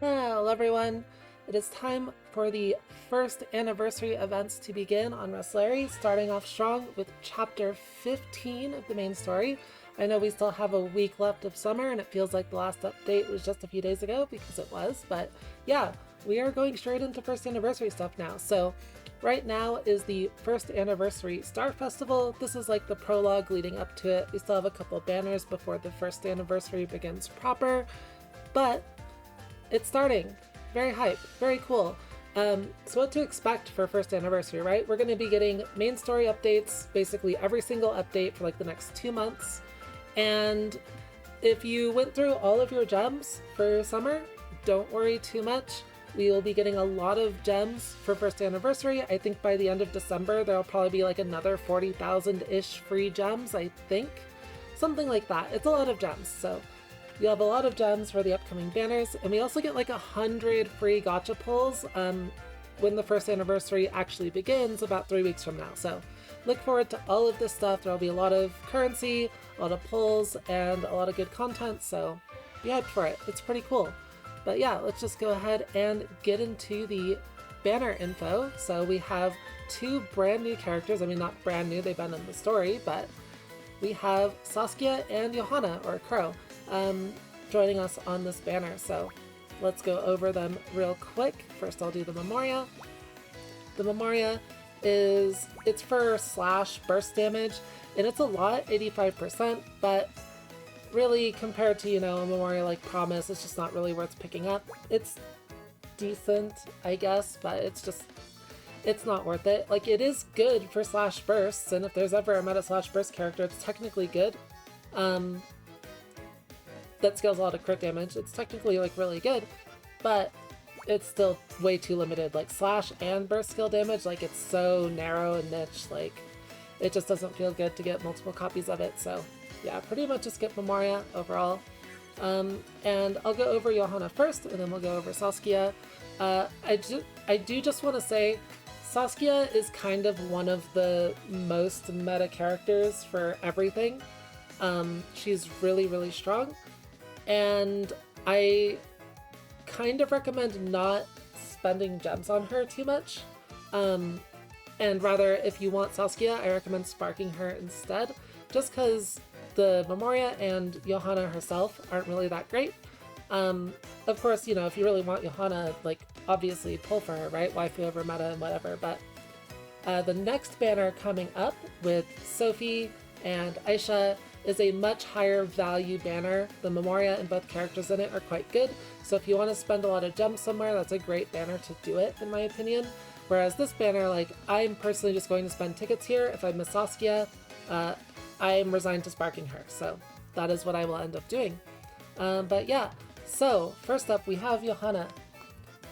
Hello everyone! It is time for the first anniversary events to begin on Resleri, starting off strong with chapter 15 of the main story. I know we still have a week left of summer and it feels like the last update was just a few days ago because it was, but yeah, we are going straight into first anniversary stuff now. So right now is the first anniversary Star Festival. This is like the prologue leading up to it. We still have a couple banners before the first anniversary begins proper, but it's starting. Very hype, very cool. So what to expect for first anniversary, right? We're going to be getting main story updates, basically every single update for like the next 2 months. And if you went through all of your gems for summer, don't worry too much. We will be getting a lot of gems for first anniversary. I think by the end of December, there'll probably be like another 40,000-ish free gems, I think. Something like that. It's a lot of gems, so you'll have a lot of gems for the upcoming banners, and we also get like 100 free gacha pulls when the first anniversary actually begins about 3 weeks from now. So look forward to all of this stuff. There'll be a lot of currency, a lot of pulls, and a lot of good content, so be hyped for it. It's pretty cool. But yeah, let's just go ahead and get into the banner info. So we have 2 brand new characters. I mean, not brand new, they've been in the story, but we have Saskia and Johanna, or Crow, joining us on this banner. So let's go over them real quick. First I'll do the memoria. The memoria it's for slash burst damage, and it's a lot, 85%, but really compared to, a memoria like Promise, it's just not really worth picking up. It's decent, I guess, but it's not worth it. Like, it is good for slash bursts, and if there's ever a meta slash burst character, it's technically good. That scales a lot of crit damage. It's technically like really good, but it's still way too limited. Like slash and burst skill damage, like it's so narrow and niche, like it just doesn't feel good to get multiple copies of it. So yeah, pretty much just get Memoria overall. And I'll go over Johanna first, and then we'll go over Saskia. I do just want to say, Saskia is kind of one of the most meta characters for everything. She's really, really strong, and I kind of recommend not spending gems on her too much. And rather, if you want Saskia, I recommend sparking her instead, just because the Memoria and Johanna herself aren't really that great. Of course, if you really want Johanna, like, obviously pull for her, right? Waifu over meta and whatever, but the next banner coming up with Sophie and Aisha is a much higher value banner. The Memoria and both characters in it are quite good, so if you want to spend a lot of gems somewhere, that's a great banner to do it, in my opinion. Whereas this banner, like, I'm personally just going to spend tickets here. If I miss Saskia, I'm resigned to sparking her, so that is what I will end up doing. But yeah, so first up we have Johanna.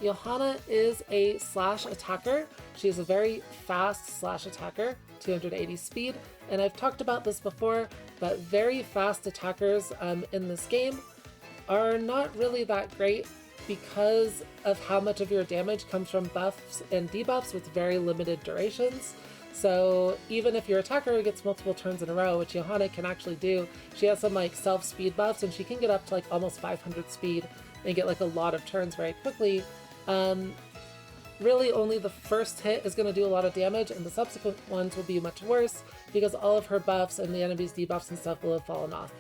Johanna is a slash attacker. She's a very fast slash attacker, 280 speed, and I've talked about this before, but very fast attackers in this game are not really that great because of how much of your damage comes from buffs and debuffs with very limited durations. So even if your attacker gets multiple turns in a row, which Johanna can actually do, she has some like self speed buffs, and she can get up to like almost 500 speed and get like a lot of turns very quickly. Really only the first hit is going to do a lot of damage, and the subsequent ones will be much worse because all of her buffs and the enemy's debuffs and stuff will have fallen off.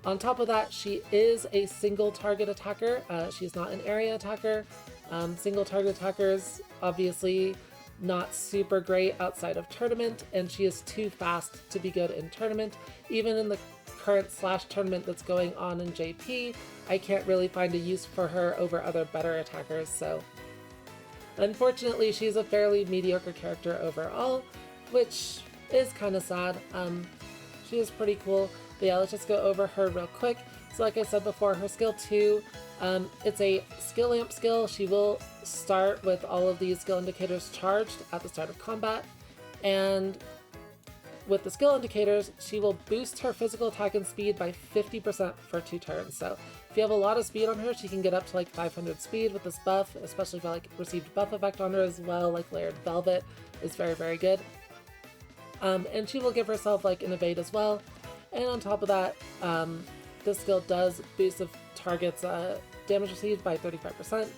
On top of that, she is a single target attacker. She's not an area attacker. Single target attackers, obviously not super great outside of tournament, and she is too fast to be good in tournament. Even in the current slash tournament that's going on in JP, I can't really find a use for her over other better attackers, so unfortunately she's a fairly mediocre character overall, which is kind of sad. She is pretty cool, but yeah, let's just go over her real quick. So like I said before, her skill 2, it's a skill amp skill. She will start with all of these skill indicators charged at the start of combat, and with the skill indicators, she will boost her physical attack and speed by 50% for 2 turns. So if you have a lot of speed on her, she can get up to like 500 speed with this buff, especially if you like received buff effect on her as well, like Layered Velvet is very, very good. And she will give herself like an evade as well. And on top of that, this skill does boost the target's damage received by 35%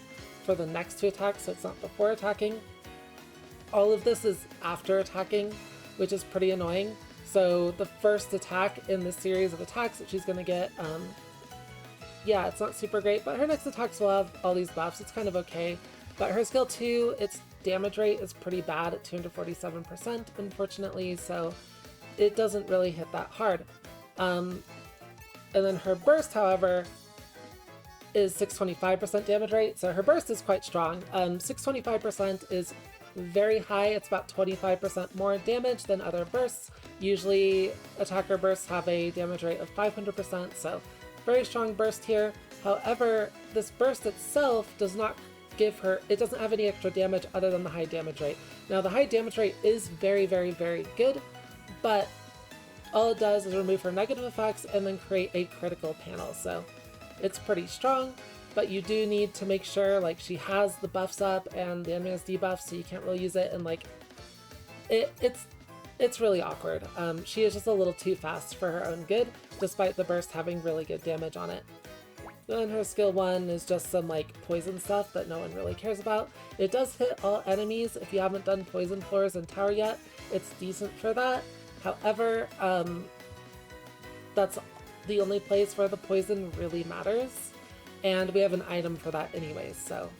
for the next 2 attacks, so it's not before attacking. All of this is after attacking, which is pretty annoying. So the first attack in this series of attacks that she's going to get, yeah, it's not super great, but her next attacks will have all these buffs. It's kind of okay. But her skill 2, its damage rate is pretty bad at 247%, unfortunately, so it doesn't really hit that hard. And then her burst, however, is 625% damage rate, so her burst is quite strong. 625% is very high. It's about 25% more damage than other bursts. Usually attacker bursts have a damage rate of 500%, so very strong burst here. However, this burst itself does not give her, it doesn't have any extra damage other than the high damage rate. Now the high damage rate is very, very, very good, but all it does is remove her negative effects and then create a critical panel. So it's pretty strong, but you do need to make sure like she has the buffs up and the enemy has debuffs, so you can't really use it, and like it's really awkward. She is just a little too fast for her own good, despite the burst having really good damage on it. Then her skill 1 is just some like poison stuff that no one really cares about. It does hit all enemies. If you haven't done poison floors in tower yet, it's decent for that. However, that's the only place where the poison really matters, and we have an item for that anyways, so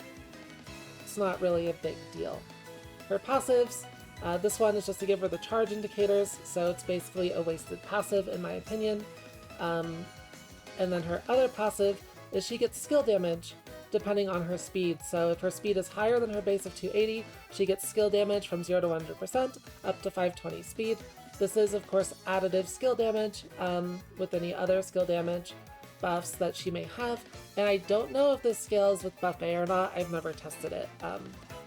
it's not really a big deal. Her passives, this one is just to give her the charge indicators, so it's basically a wasted passive in my opinion. And then her other passive is she gets skill damage depending on her speed. So if her speed is higher than her base of 280, she gets skill damage from 0 to 100% up to 520 speed. This is, of course, additive skill damage with any other skill damage buffs that she may have. And I don't know if this scales with buff A or not. I've never tested it.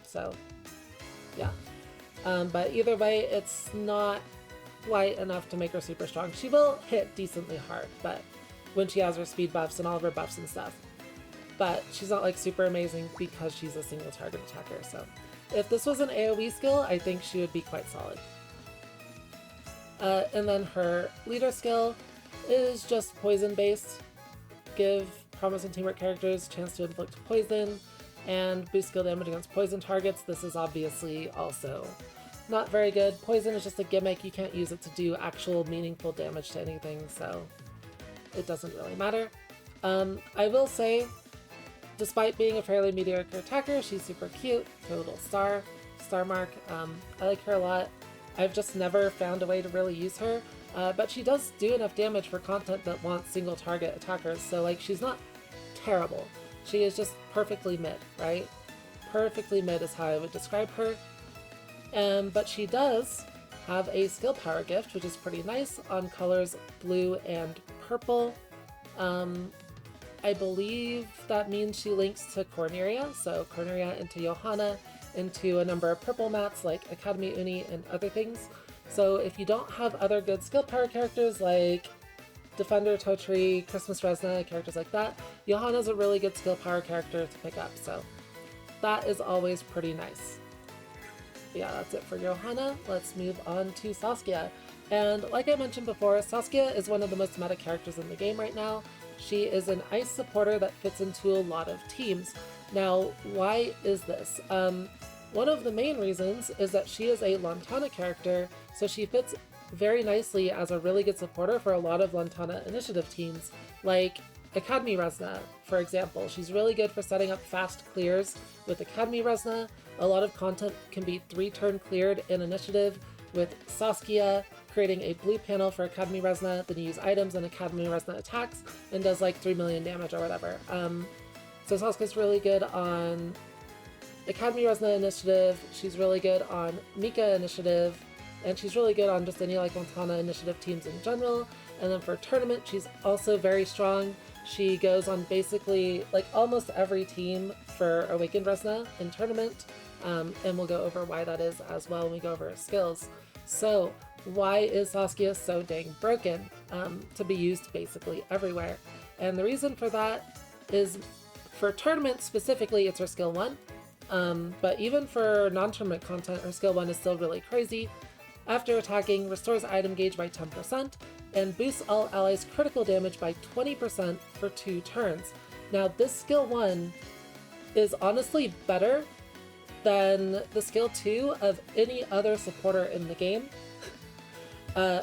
So, yeah. But either way, it's not quite enough to make her super strong. She will hit decently hard, but when she has her speed buffs and all of her buffs and stuff. But she's not like super amazing because she's a single target attacker. So if this was an AoE skill, I think she would be quite solid. And then her leader skill is just poison based. Give promising teamwork characters a chance to inflict poison and boost skill damage against poison targets. This is obviously also not very good. Poison is just a gimmick. You can't use it to do actual meaningful damage to anything, so it doesn't really matter. I will say, despite being a fairly mediocre attacker, she's super cute. Her little star mark. I like her a lot. I've just never found a way to really use her, but she does do enough damage for content that wants single target attackers, so like she's not terrible. She is just perfectly mid, right? Perfectly mid is how I would describe her. But she does have a skill power gift, which is pretty nice, on colors blue and purple. I believe that means she links to Corneria, so Corneria into Johanna, into a number of purple mats like Academy Uni and other things. So if you don't have other good skill power characters like Defender, Totri, Christmas Resna, characters like that, Johanna's a really good skill power character to pick up, so that is always pretty nice. But yeah, that's it for Johanna. Let's move on to Saskia. And like I mentioned before, Saskia is one of the most meta characters in the game right now. She is an ice supporter that fits into a lot of teams. Now, why is this? One of the main reasons is that she is a Lantana character, so she fits very nicely as a really good supporter for a lot of Lantana initiative teams, like Academy Resna, for example. She's really good for setting up fast clears with Academy Resna. A lot of content can be 3-turn cleared in initiative with Saskia creating a blue panel for Academy Resna, then you use items and Academy Resna attacks and does like 3 million damage or whatever. So Saskia's really good on Academy Resna initiative, she's really good on Mika initiative, and she's really good on just any like Lantana initiative teams in general. And then for tournament, she's also very strong. She goes on basically like almost every team for Awakened Resna in tournament, and we'll go over why that is as well when we go over her skills. So why is Saskia so dang broken to be used basically everywhere? And the reason for that is for tournament specifically, it's her skill 1. But even for non-tournament content, her skill 1 is still really crazy. After attacking, restores item gauge by 10% and boosts all allies' critical damage by 20% for 2 turns. Now this skill 1 is honestly better than the skill 2 of any other supporter in the game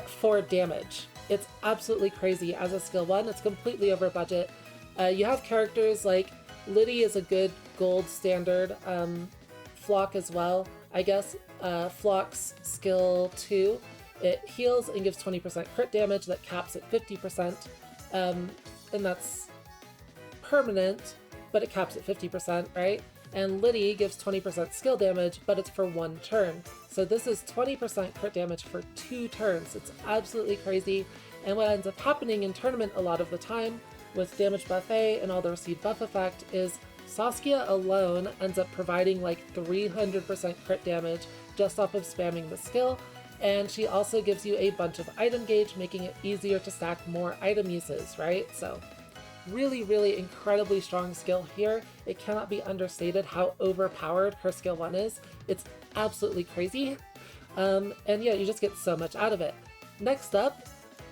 for damage. It's absolutely crazy as a skill 1. It's completely over budget. You have characters like Liddy is a good gold standard, Flock as well, I guess. Flock's skill 2, it heals and gives 20% crit damage that caps at 50%, and that's permanent, but it caps at 50%, right? And Liddy gives 20% skill damage, but it's for 1 turn. So this is 20% crit damage for 2 turns. It's absolutely crazy. And what ends up happening in tournament a lot of the time with damage buffet and all the received buff effect is Saskia alone ends up providing like 300% crit damage just off of spamming the skill. And she also gives you a bunch of item gauge, making it easier to stack more item uses, right? So really, really incredibly strong skill here. It cannot be understated how overpowered her skill 1 is. It's absolutely crazy. And yeah, you just get so much out of it. Next up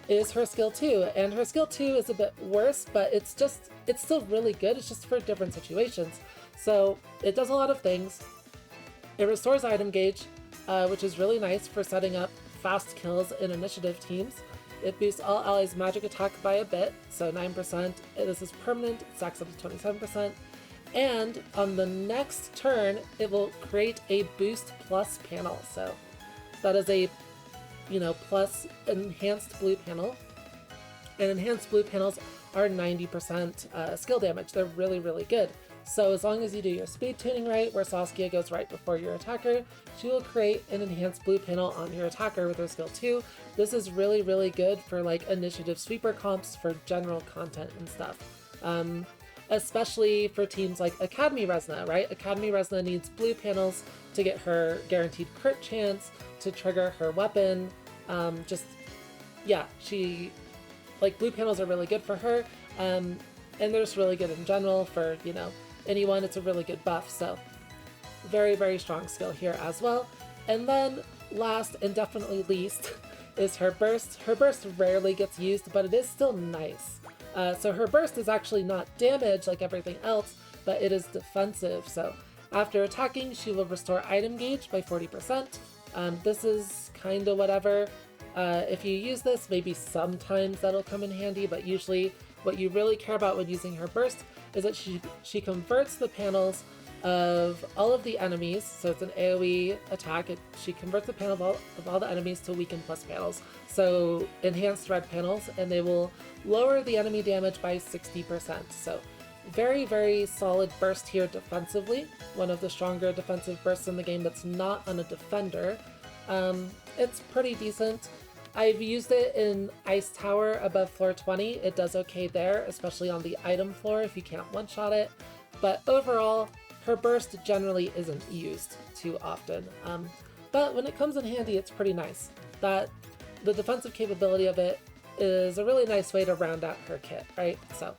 is her skill 2, and her skill 2 is a bit worse, but it's still really good. It's just for different situations. So it does a lot of things. It restores item gauge, which is really nice for setting up fast kills in initiative teams. It boosts all allies' magic attack by a bit, so 9%. This is permanent, it stacks up to 27%. And on the next turn, it will create a boost plus panel. So that is a, plus enhanced blue panel. And enhanced blue panels are 90% skill damage. They're really, really good. So as long as you do your speed tuning right, where Saskia goes right before your attacker, she will create an enhanced blue panel on your attacker with her skill 2. This is really, really good for like initiative sweeper comps for general content and stuff. Especially for teams like Academy Resna, right? Academy Resna needs blue panels to get her guaranteed crit chance, to trigger her weapon. Blue panels are really good for her. And they're just really good in general for, anyone. It's a really good buff, so very, very strong skill here as well. And then last and definitely least is her burst. Her burst rarely gets used, but it is still nice. So her burst is actually not damage like everything else, but it is defensive. So after attacking, she will restore item gauge by 40%. This is kind of whatever. If you use this, maybe sometimes that'll come in handy, but usually what you really care about when using her burst is that she converts the panels of all of the enemies, so it's an AoE attack. She converts the panel of all the enemies to weaken plus panels, so enhanced red panels, and they will lower the enemy damage by 60%. So very, very solid burst here defensively. One of the stronger defensive bursts in the game that's not on a defender. It's pretty decent. I've used it in Ice Tower above floor 20. It does okay there, especially on the item floor if you can't one-shot it. But overall, her burst generally isn't used too often. But when it comes in handy, it's pretty nice. The defensive capability of it is a really nice way to round out her kit, right? So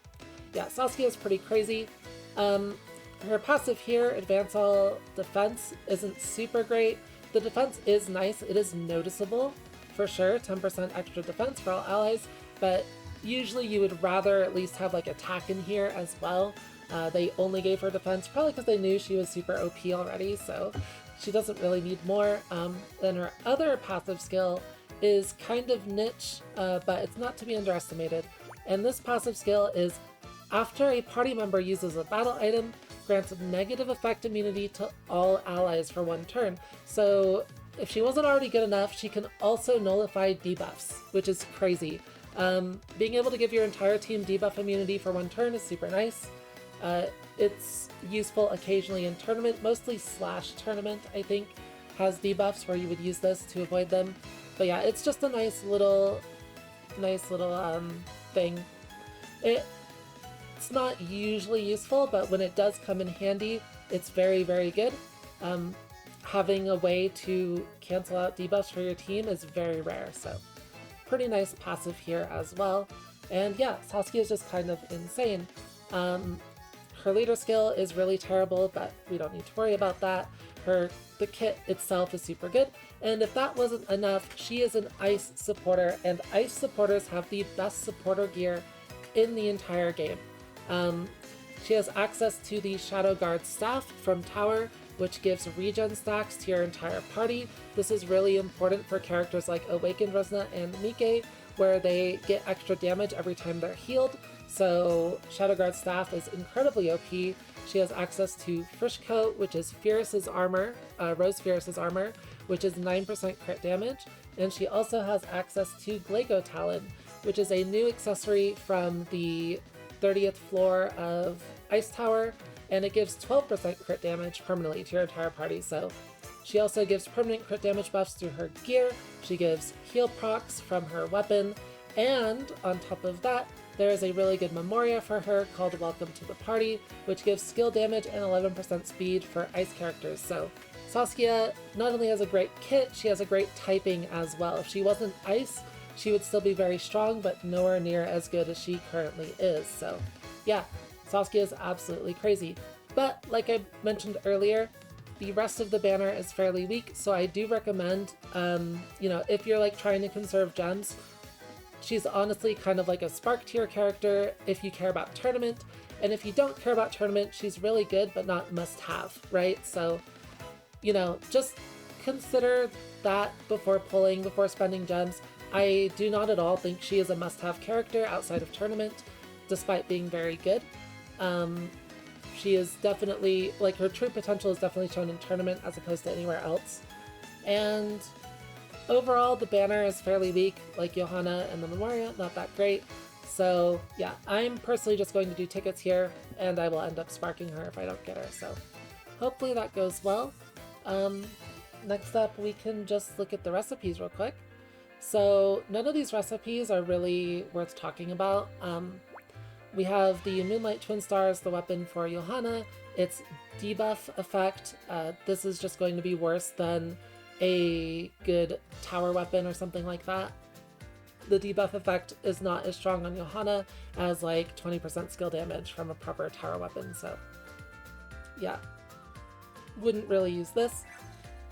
yeah, Saskia is pretty crazy. Her passive here, Advance All Defense, isn't super great. The defense is nice. It is noticeable. For sure, 10% extra defense for all allies, but usually you would rather at least have like attack in here as well. They only gave her defense, probably because they knew she was super OP already, so she doesn't really need more. Then her other passive skill is kind of niche, but it's not to be underestimated. And this passive skill is after a party member uses a battle item, grants negative effect immunity to all allies for 1 turn. So if she wasn't already good enough, she can also nullify debuffs, which is crazy. Being able to give your entire team debuff immunity for 1 turn is super nice. It's useful occasionally in tournament, mostly Slash tournament, I think, has debuffs where you would use this to avoid them. But yeah, it's just a nice little thing. It's not usually useful, but when it does come in handy, it's very, very good. Having a way to cancel out debuffs for your team is very rare, so pretty nice passive here as well. And yeah, Saskia is just kind of insane. Her leader skill is really terrible, but we don't need to worry about that. The kit itself is super good, and if that wasn't enough, she is an ice supporter, and ice supporters have the best supporter gear in the entire game. She has access to the Shadow Guard staff from Tower, which gives regen stacks to your entire party. This is really important for characters like Awakened Resna and Mike, where they get extra damage every time they're healed. So Shadow Guard staff is incredibly OP. She has access to Frish Coat, which is Fierce's armor, Rose Fierce's armor, which is 9% crit damage. And she also has access to Glago Talon, which is a new accessory from the 30th floor of Ice Tower, and it gives 12% crit damage permanently to your entire party. So she also gives permanent crit damage buffs through her gear. She gives heal procs from her weapon, and on top of that, there is a really good memoria for her called Welcome to the Party, which gives skill damage and 11% speed for ice characters. So Saskia not only has a great kit, she has a great typing as well. If she wasn't ice, she would still be very strong, but nowhere near as good as she currently is. So yeah, Saskia is absolutely crazy. But like I mentioned earlier, the rest of the banner is fairly weak, so I do recommend, if you're like trying to conserve gems, she's honestly kind of like a Spark tier character if you care about tournament, and if you don't care about tournament, she's really good but not must have, right? So, just consider that before spending gems. I do not at all think she is a must-have character outside of tournament, despite being very good. She is definitely, like, her true potential is definitely shown in tournament as opposed to anywhere else. And overall, the banner is fairly weak, like Johanna and the Memoria, not that great. So yeah, I'm personally just going to do tickets here, and I will end up sparking her if I don't get her. So hopefully that goes well. Next up, we can just look at the recipes real quick. So none of these recipes are really worth talking about. We have the Moonlight Twin Stars, the weapon for Johanna. Its debuff effect, this is just going to be worse than a good tower weapon or something like that. The debuff effect is not as strong on Johanna as like 20% skill damage from a proper tower weapon, so yeah, wouldn't really use this.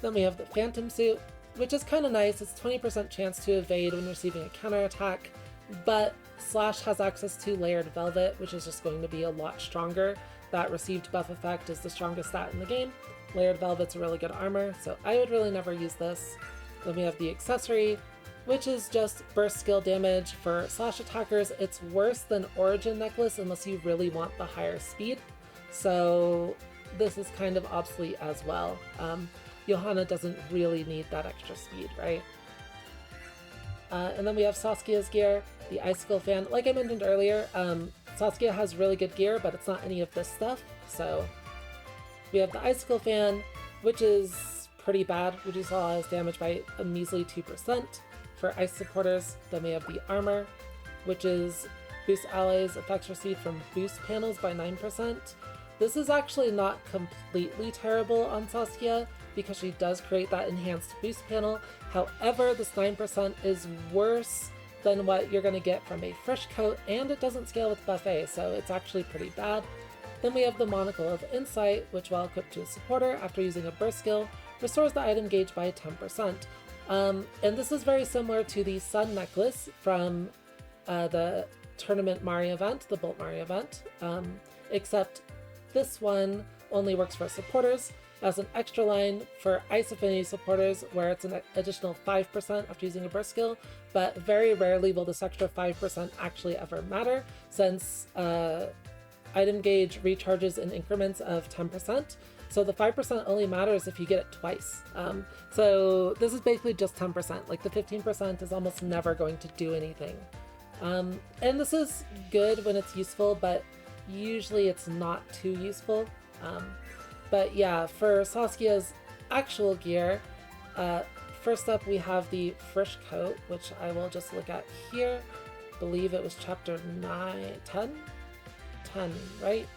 Then we have the Phantom Suit, which is kind of nice. It's 20% chance to evade when receiving a counterattack, but Slash has access to Layered Velvet, which is just going to be a lot stronger. That received buff effect is the strongest stat in the game. Layered Velvet's a really good armor, so I would really never use this. Then we have the accessory, which is just burst skill damage for Slash attackers. It's worse than Origin Necklace unless you really want the higher speed, so this is kind of obsolete as well. Johanna doesn't really need that extra speed, right? And then we have Saskia's gear, the Icicle Fan. Like I mentioned earlier, Saskia has really good gear, but it's not any of this stuff. So we have the Icicle Fan, which is pretty bad, reduces all allies damage by a measly 2% for ice supporters. Then we have the Armor, which is boost allies effects received from boost panels by 9%. This is actually not completely terrible on Saskia, because she does create that enhanced boost panel. However, this 9% is worse than what you're going to get from a Frish Coat, and it doesn't scale with Buffet, so it's actually pretty bad. Then we have the Monocle of Insight, which while equipped to a supporter after using a burst skill, restores the item gauge by 10%. And this is very similar to the Sun Necklace from the Tournament Mari event, the Bolt Mari event, except this one only works for supporters. As an extra line for Ice Affinity supporters, where it's an additional 5% after using a burst skill, but very rarely will this extra 5% actually ever matter, since item gauge recharges in increments of 10%, so the 5% only matters if you get it twice. So this is basically just 10%, like the 15% is almost never going to do anything. And this is good when it's useful, but usually it's not too useful. But yeah, for Saskia's actual gear, first up we have the Frish Coat, which I will just look at here. I believe it was chapter 10, right?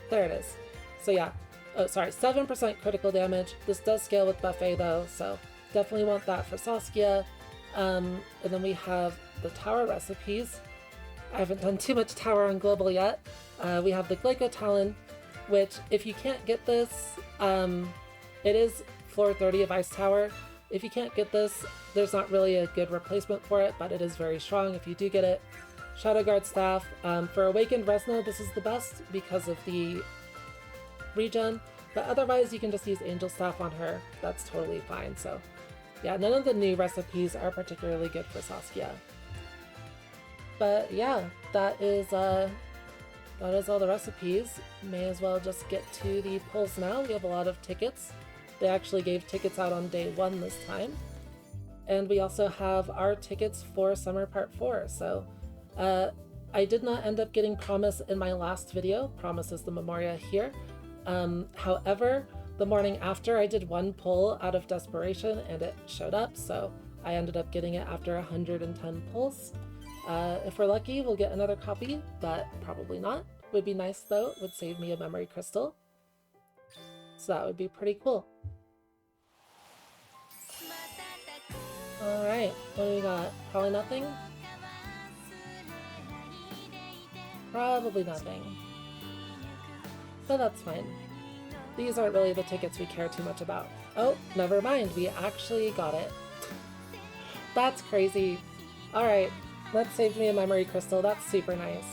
There it is. So yeah, 7% critical damage. This does scale with Buffet though, so definitely want that for Saskia. And then we have the tower recipes. I haven't done too much tower on global yet. We have the Glago Talon, which if you can't get this, it is floor 30 of Ice Tower. If you can't get this, there's not really a good replacement for it, but it is very strong if you do get it. Shadow Guard staff. For Awakened Resna, this is the best because of the regen, but otherwise you can just use Angel Staff on her. That's totally fine. So yeah, none of the new recipes are particularly good for Saskia. But yeah, that is all the recipes. May as well just get to the polls now. We have a lot of tickets. They actually gave tickets out on day 1 this time. And we also have our tickets for Summer Part 4. So I did not end up getting Promise in my last video. Promise is the memoria here. However, the morning after I did one pull out of desperation and it showed up. So I ended up getting it after 110 pulls. If we're lucky, we'll get another copy, but probably not. Would be nice though. It would save me a memory crystal. So that would be pretty cool. Alright, what do we got? Probably nothing? Probably nothing. But that's fine. These aren't really the tickets we care too much about. Oh, never mind. We actually got it. That's crazy. Alright, that saved me a memory crystal. That's super nice.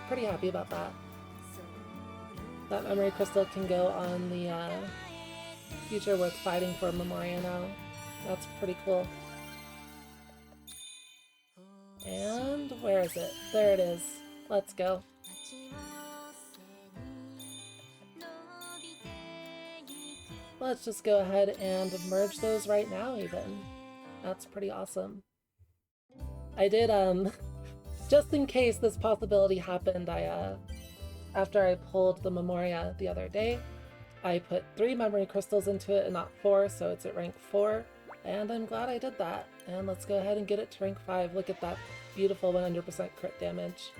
Pretty happy about that. That memory crystal can go on the Future Worth Fighting for Memoria now. That's pretty cool. And where is it? There it is. Let's go. Let's just go ahead and merge those right now even. That's pretty awesome. I did, just in case this possibility happened, after I pulled the Memoria the other day, I put 3 memory crystals into it and not 4, so it's at rank 4. And I'm glad I did that. And let's go ahead and get it to rank 5. Look at that beautiful 100% crit damage.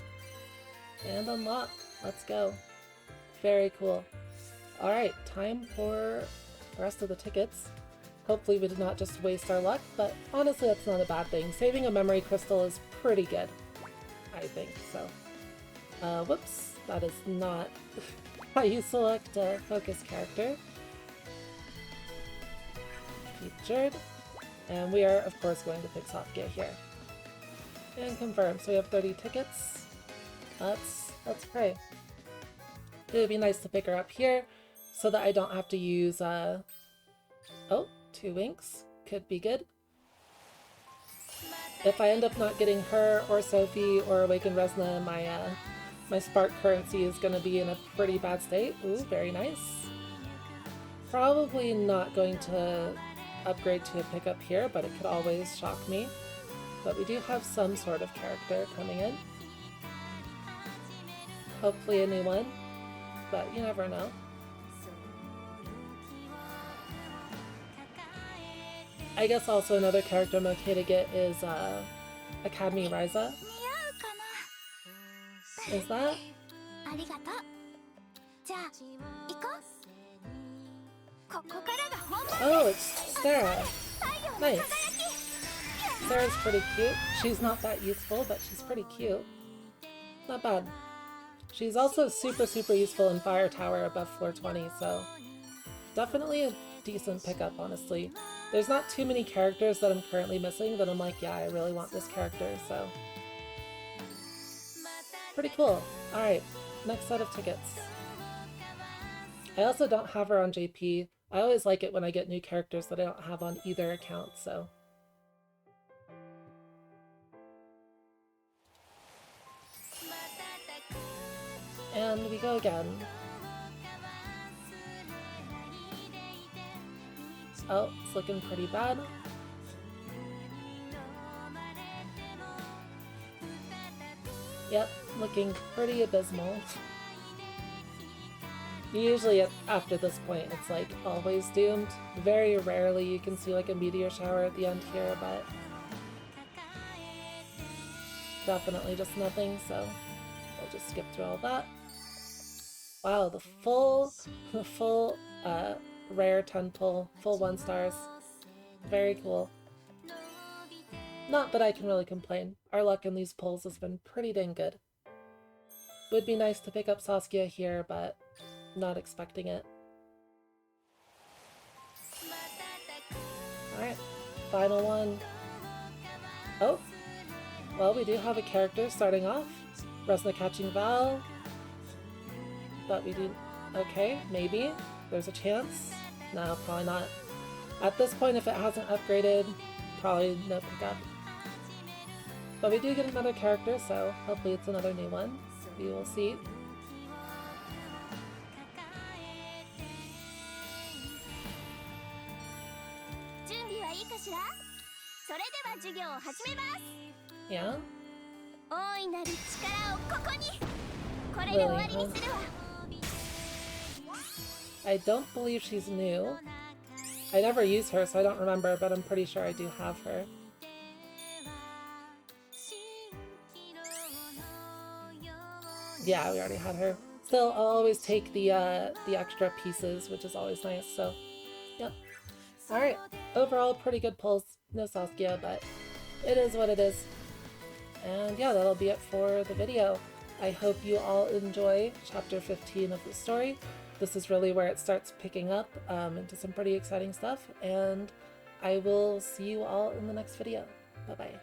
And unlock. Let's go. Very cool. Alright, time for the rest of the tickets. Hopefully we did not just waste our luck, but honestly that's not a bad thing. Saving a memory crystal is pretty good, I think, so. Whoops, that is not how you select a focus character. Featured. And we are, of course, going to pick Saskia here. And confirm. So we have 30 tickets. Let's pray. It would be nice to pick her up here so that I don't have to use, oh, 2 winks. Could be good. If I end up not getting her or Sophie or Awakened Resna, my spark currency is going to be in a pretty bad state. Ooh, very nice. Probably not going to upgrade to a pickup here, but it could always shock me. But we do have some sort of character coming in. Hopefully a new one, but you never know. I guess also another character I'm okay to get is Academy Ryza. Is that? Oh, it's Sarah. Nice. Sarah's pretty cute. She's not that useful, but she's pretty cute. Not bad. She's also super useful in Fire Tower above floor 20, so definitely a decent pickup, honestly. There's not too many characters that I'm currently missing that I'm like, yeah, I really want this character, so. Pretty cool. Alright, next set of tickets. I also don't have her on JP. I always like it when I get new characters that I don't have on either account, so. And we go again. Oh, it's looking pretty bad. Yep, looking pretty abysmal. Usually after this point it's like always doomed. Very rarely you can see like a meteor shower at the end here, but definitely just nothing, so we'll just skip through all that. Wow, the full rare 10 pull, full 1 stars. Very cool. Not that I can really complain. Our luck in these pulls has been pretty dang good. Would be nice to pick up Saskia here, but not expecting it. Alright, final one. Oh, Well, we do have a character starting off. Resna catching Val. But we do... Okay, maybe. There's a chance. No, probably not. At this point, if it hasn't upgraded, probably no pickup. But we do get another character, so hopefully it's another new one. We will see. Yeah? Lily, huh? I don't believe she's new. I never use her, so I don't remember, but I'm pretty sure I do have her. Yeah, we already had her. Still, I'll always take the extra pieces, which is always nice, so yep. Alright, overall pretty good pulls. No Saskia, but it is what it is. And yeah, that'll be it for the video. I hope you all enjoy chapter 15 of the story. This is really where it starts picking up into some pretty exciting stuff, and I will see you all in the next video. Bye-bye.